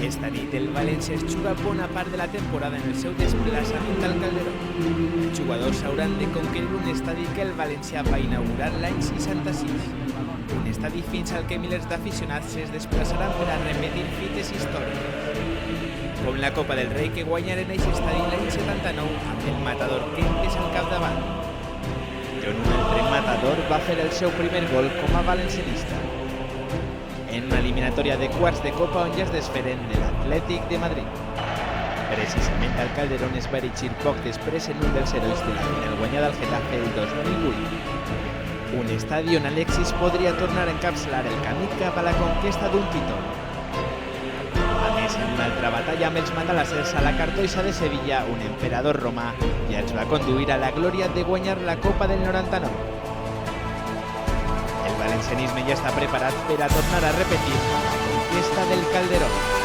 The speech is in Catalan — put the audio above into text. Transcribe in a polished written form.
L'estadi del València es juga bona part de la temporada en el seu desplaçament al Calderón. Els jugadors hauran de conquerir un estadi que el València va inaugurar l'any 66. Un estadi fins al que milers d'aficionats es desplaçaran per a repetir fites històriques. Com la Copa del Rei que guanyaren aquest estadi l'any 79 amb el Matador Kempes al capdavant. John un altre Matador va fer el seu primer gol com a valencianista en una eliminatòria de quarts de Copa on ja es desferen de l'Atlètic de Madrid. Precisament al Calderón es va erigir poc després en un dels herois de la final guanyada al Getafe el 2008. Un estadi on Alexis podria tornar a encapçalar el camí cap a la conquesta d'un títol. A més, en una altra batalla amb els matalassers a la Cartoixa de Sevilla, un emperador romà ja els va conduir a la glòria de guanyar la Copa del 99. El valencianisme ja està preparat per a tornar a repetir la conquesta del Calderón.